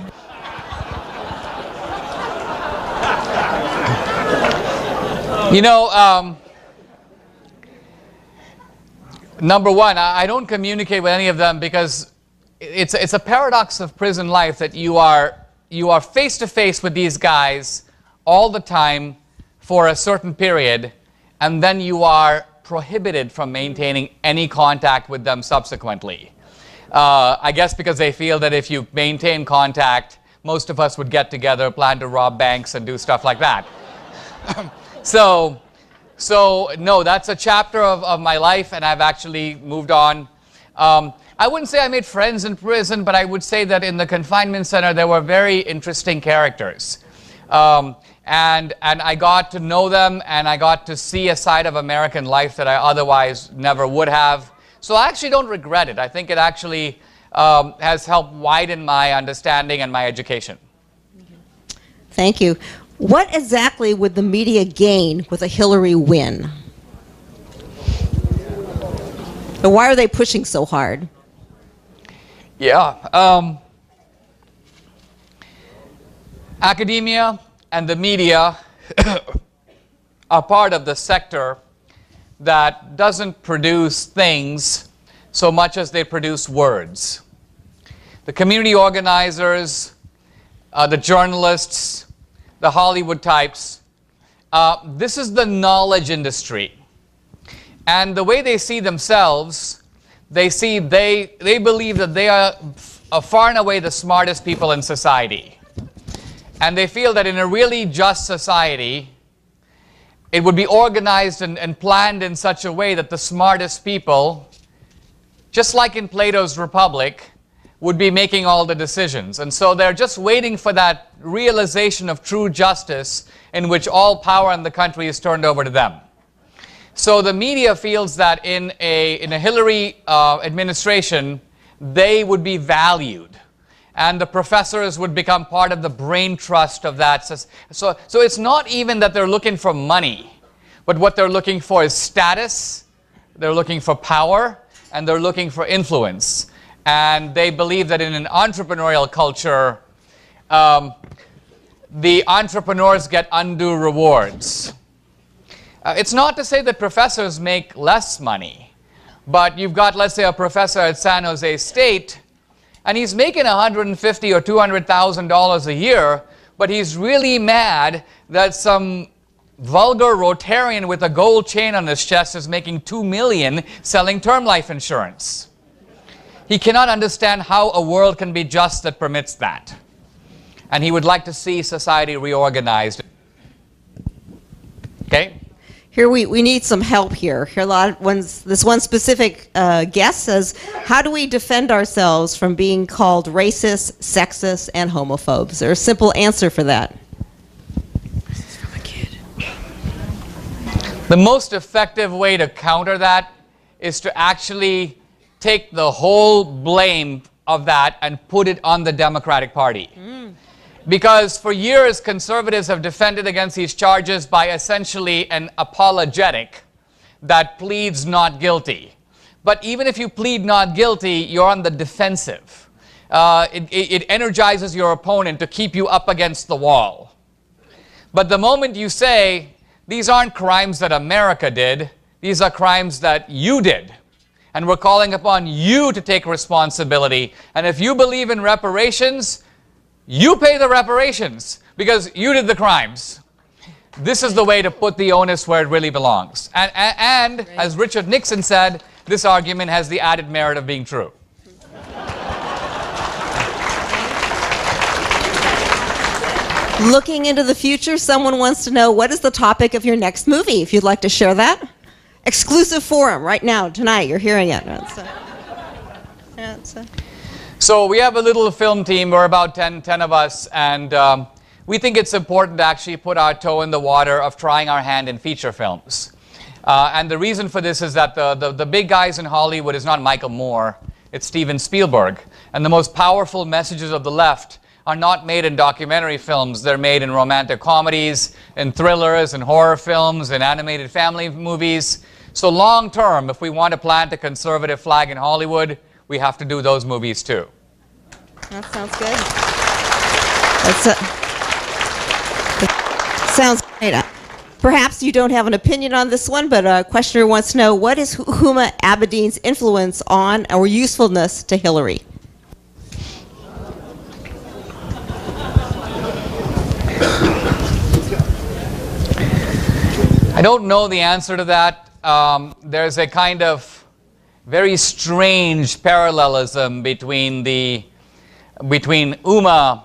You know, number one, I don't communicate with any of them because it's a paradox of prison life that you are face to face with these guys all the time for a certain period, and then you are prohibited from maintaining any contact with them subsequently. I guess because they feel that if you maintain contact, most of us would get together, plan to rob banks, and do stuff like that. So no, that's a chapter of my life, and I've actually moved on. I wouldn't say I made friends in prison, but I would say that in the confinement center there were very interesting characters. And I got to know them, and I got to see a side of American life that I otherwise never would have. So I actually don't regret it. I think it actually has helped widen my understanding and my education. Thank you. What exactly would the media gain with a Hillary win? But why are they pushing so hard? Yeah. Academia and the media are part of the sector that doesn't produce things so much as they produce words. The community organizers, the journalists, the Hollywood types, this is the knowledge industry. And the way they see themselves, they believe that they are far and away the smartest people in society. And they feel that in a really just society, it would be organized and planned in such a way that the smartest people, just like in Plato's Republic, would be making all the decisions. And so they're just waiting for that realization of true justice in which all power in the country is turned over to them. So the media feels that in a Hillary administration, they would be valued. And the professors would become part of the brain trust of that. So it's not even that they're looking for money, but what they're looking for is status, they're looking for power, and they're looking for influence. And they believe that in an entrepreneurial culture, the entrepreneurs get undue rewards. It's not to say that professors make less money, but you've got, let's say, a professor at San Jose State, and he's making $150,000 or $200,000 a year, but he's really mad that some vulgar Rotarian with a gold chain on his chest is making $2 million selling term life insurance. He cannot understand how a world can be just that permits that. And he would like to see society reorganized. Okay? Here we need some help here. Here this one specific guest says, how do we defend ourselves from being called racist, sexist, and homophobes? Is there a simple answer for that? This is from a kid. The most effective way to counter that is to actually take the whole blame of that and put it on the Democratic Party. Because for years, conservatives have defended against these charges by essentially an apologetic that pleads not guilty. But even if you plead not guilty, you're on the defensive. It energizes your opponent to keep you up against the wall. But the moment you say, these aren't crimes that America did, these are crimes that you did. And we're calling upon you to take responsibility. And if you believe in reparations, you pay the reparations because you did the crimes. This is the way to put the onus where it really belongs. And as Richard Nixon said, this argument has the added merit of being true. Looking into the future, someone wants to know, what is the topic of your next movie? If you'd like to share that. Exclusive forum right now, tonight, you're hearing it. So we have a little film team, we're about 10 of us, and we think it's important to actually put our toe in the water of trying our hand in feature films. And the reason for this is that the big guys in Hollywood is not Michael Moore, it's Steven Spielberg. And the most powerful messages of the left are not made in documentary films, they're made in romantic comedies, in thrillers, in horror films, in animated family movies. So long term, if we want to plant a conservative flag in Hollywood, we have to do those movies too. That sounds good. Sounds great. Perhaps you don't have an opinion on this one, but a questioner wants to know, what is Huma Abedin's influence on or usefulness to Hillary? I don't know the answer to that. There's a kind of very strange parallelism between Uma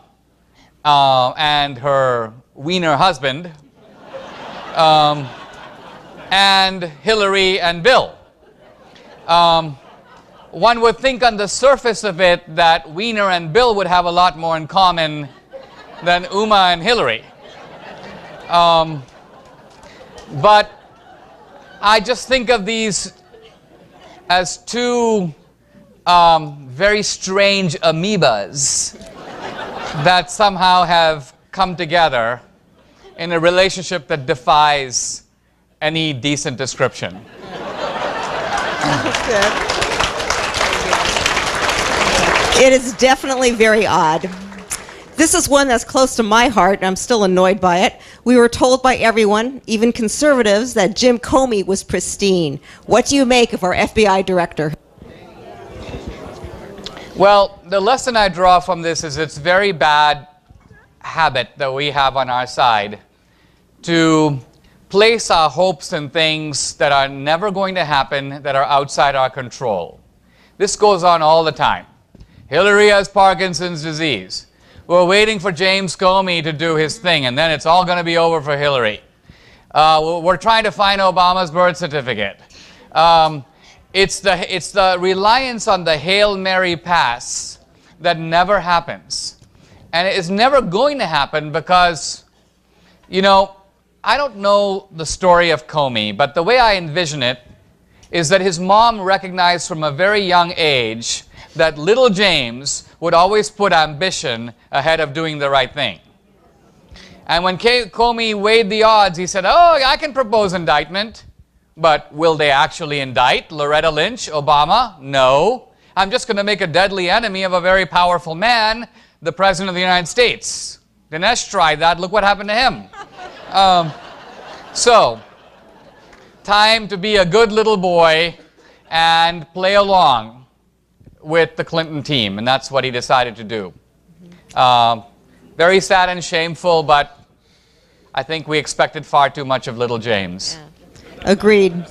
and her wiener husband and Hillary and Bill. One would think on the surface of it that Wiener and Bill would have a lot more in common than Uma and Hillary. But I just think of these as two very strange amoebas that somehow have come together in a relationship that defies any decent description. It is definitely very odd. This is one that's close to my heart, and I'm still annoyed by it. We were told by everyone, even conservatives, that Jim Comey was pristine. What do you make of our FBI director? Well, the lesson I draw from this is it's very bad habit that we have on our side to place our hopes in things that are never going to happen, that are outside our control. This goes on all the time. Hillary has Parkinson's disease. We're waiting for James Comey to do his thing, and then it's all going to be over for Hillary. We're trying to find Obama's birth certificate. It's the reliance on the Hail Mary pass that never happens. And it is never going to happen because, you know, I don't know the story of Comey, but the way I envision it is that his mom recognized from a very young age that little James would always put ambition ahead of doing the right thing. And when Comey weighed the odds, he said, oh, I can propose indictment, but will they actually indict Loretta Lynch, Obama? No. I'm just going to make a deadly enemy of a very powerful man, the President of the United States. Dinesh tried that. Look what happened to him. So, time to be a good little boy and play along with the Clinton team, and that's what he decided to do. Very sad and shameful, but I think we expected far too much of little James. Yeah. Agreed.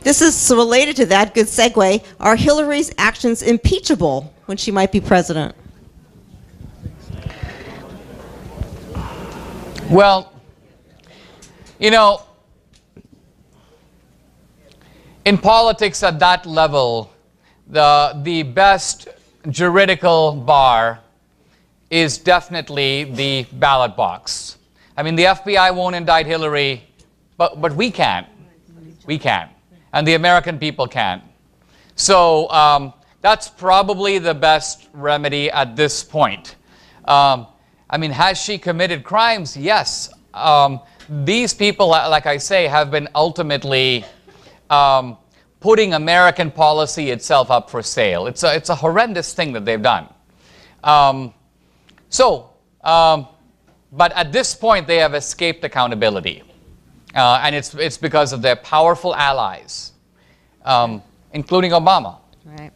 This is related to that. Good segue. Are Hillary's actions impeachable when she might be president? Well, you know, in politics at that level, the best juridical bar is definitely the ballot box. I mean, the FBI won't indict Hillary, but we can. We can. And the American people can. So that's probably the best remedy at this point. I mean, has she committed crimes? Yes. These people, like I say, have been ultimately putting American policy itself up for sale. It's a horrendous thing that they've done. But at this point, they have escaped accountability. And it's because of their powerful allies, including Obama. Right.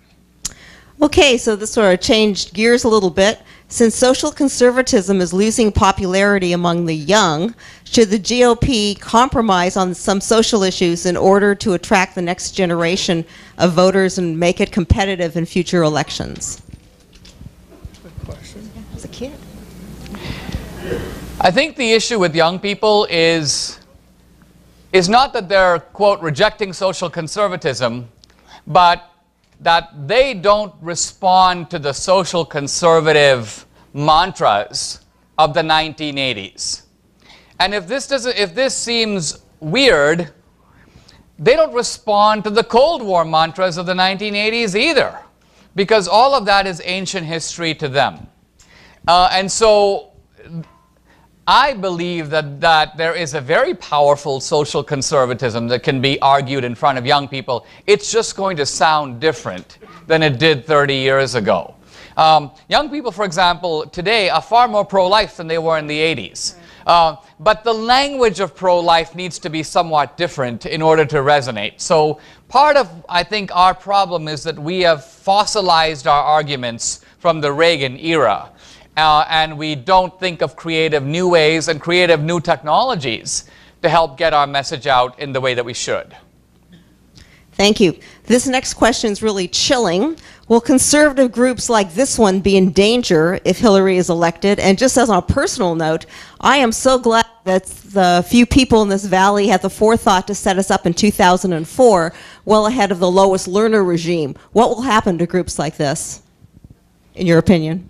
Okay, so this sort of changed gears a little bit. Since social conservatism is losing popularity among the young, should the GOP compromise on some social issues in order to attract the next generation of voters and make it competitive in future elections? Good question. As a kid. I think the issue with young people is not that they're, quote, rejecting social conservatism, but that they don't respond to the social conservative mantras of the 1980s. And if this seems weird, they don't respond to the Cold War mantras of the 1980s either, because all of that is ancient history to them. And so I believe that there is a very powerful social conservatism that can be argued in front of young people. It's just going to sound different than it did 30 years ago. Young people, for example, today are far more pro-life than they were in the 80s. But the language of pro-life needs to be somewhat different in order to resonate. So part of, I think, our problem is that we have fossilized our arguments from the Reagan era. And we don't think of creative new ways and creative new technologies to help get our message out in the way that we should. Thank you. This next question is really chilling. Will conservative groups like this one be in danger if Hillary is elected? And just as on a personal note, I am so glad that the few people in this valley had the forethought to set us up in 2004, well ahead of the Lois Lerner regime. What will happen to groups like this, in your opinion?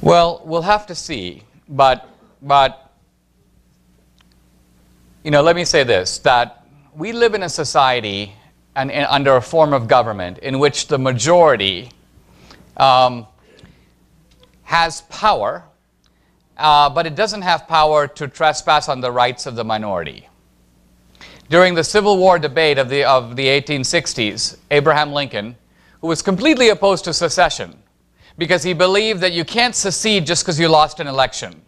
Well, we'll have to see, but you know, let me say this, that we live in a society and under a form of government in which the majority has power, but it doesn't have power to trespass on the rights of the minority. During the Civil War debate of the 1860s, Abraham Lincoln, who was completely opposed to secession, because he believed that you can't secede just because you lost an election.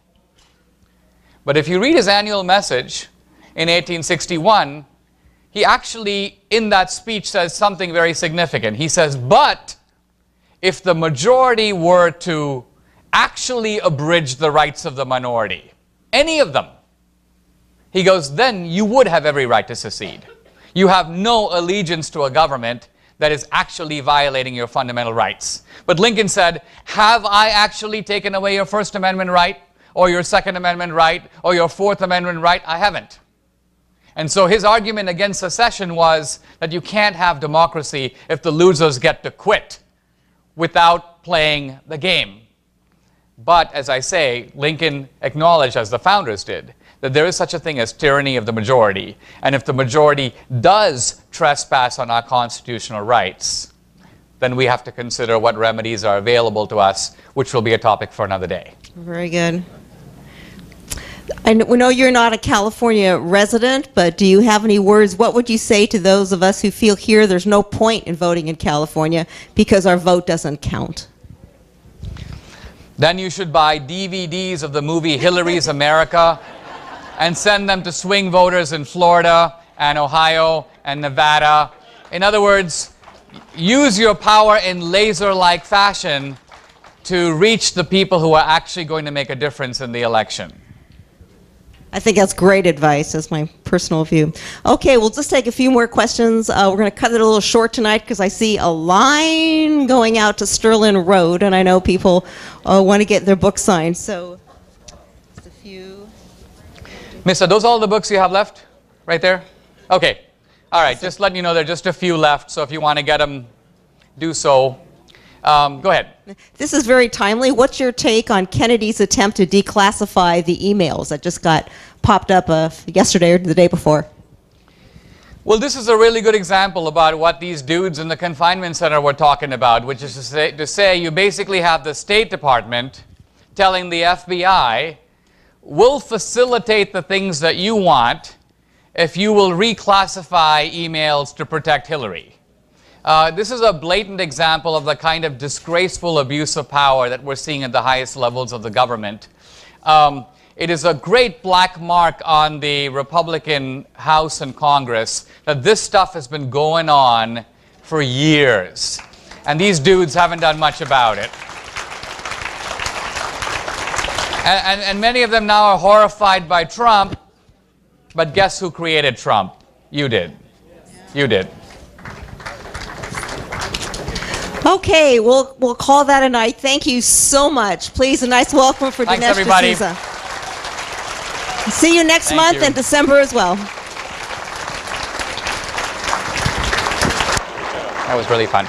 But if you read his annual message in 1861, he actually, in that speech, says something very significant. He says, but if the majority were to actually abridge the rights of the minority, any of them, he goes, then you would have every right to secede. You have no allegiance to a government that is actually violating your fundamental rights. But Lincoln said, have I actually taken away your First Amendment right, or your Second Amendment right, or your Fourth Amendment right? I haven't. And so his argument against secession was that you can't have democracy if the losers get to quit without playing the game. But, as I say, Lincoln acknowledged, as the founders did, that there is such a thing as tyranny of the majority. And if the majority does trespass on our constitutional rights, then we have to consider what remedies are available to us, which will be a topic for another day. Very good. I know you're not a California resident, but do you have any words? What would you say to those of us who feel here there's no point in voting in California because our vote doesn't count? Then you should buy DVDs of the movie Hillary's America and send them to swing voters in Florida and Ohio and Nevada. In other words, use your power in laser-like fashion to reach the people who are actually going to make a difference in the election. I think that's great advice. That's my personal view. Okay, we'll just take a few more questions. We're going to cut it a little short tonight because I see a line going out to Sterling Road, and I know people want to get their book signed. So, just a few. Miss, are those all the books you have left? Right there? Okay. All right, just letting you know there are just a few left, so if you want to get them, do so. Go ahead. This is very timely. What's your take on Kennedy's attempt to declassify the emails that just got popped up yesterday or the day before? Well, this is a really good example about what these dudes in the confinement center were talking about, which is to say you basically have the State Department telling the FBI, we'll facilitate the things that you want if you will reclassify emails to protect Hillary. This is a blatant example of the kind of disgraceful abuse of power that we're seeing at the highest levels of the government. It is a great black mark on the Republican House and Congress that this stuff has been going on for years. And these dudes haven't done much about it. And many of them now are horrified by Trump, but guess who created Trump? You did. You did. Okay, we'll call that a night. Thank you so much. Please, a nice welcome for Thanks, Dinesh everybody. D'Souza. See you next month and December as well. That was really fun.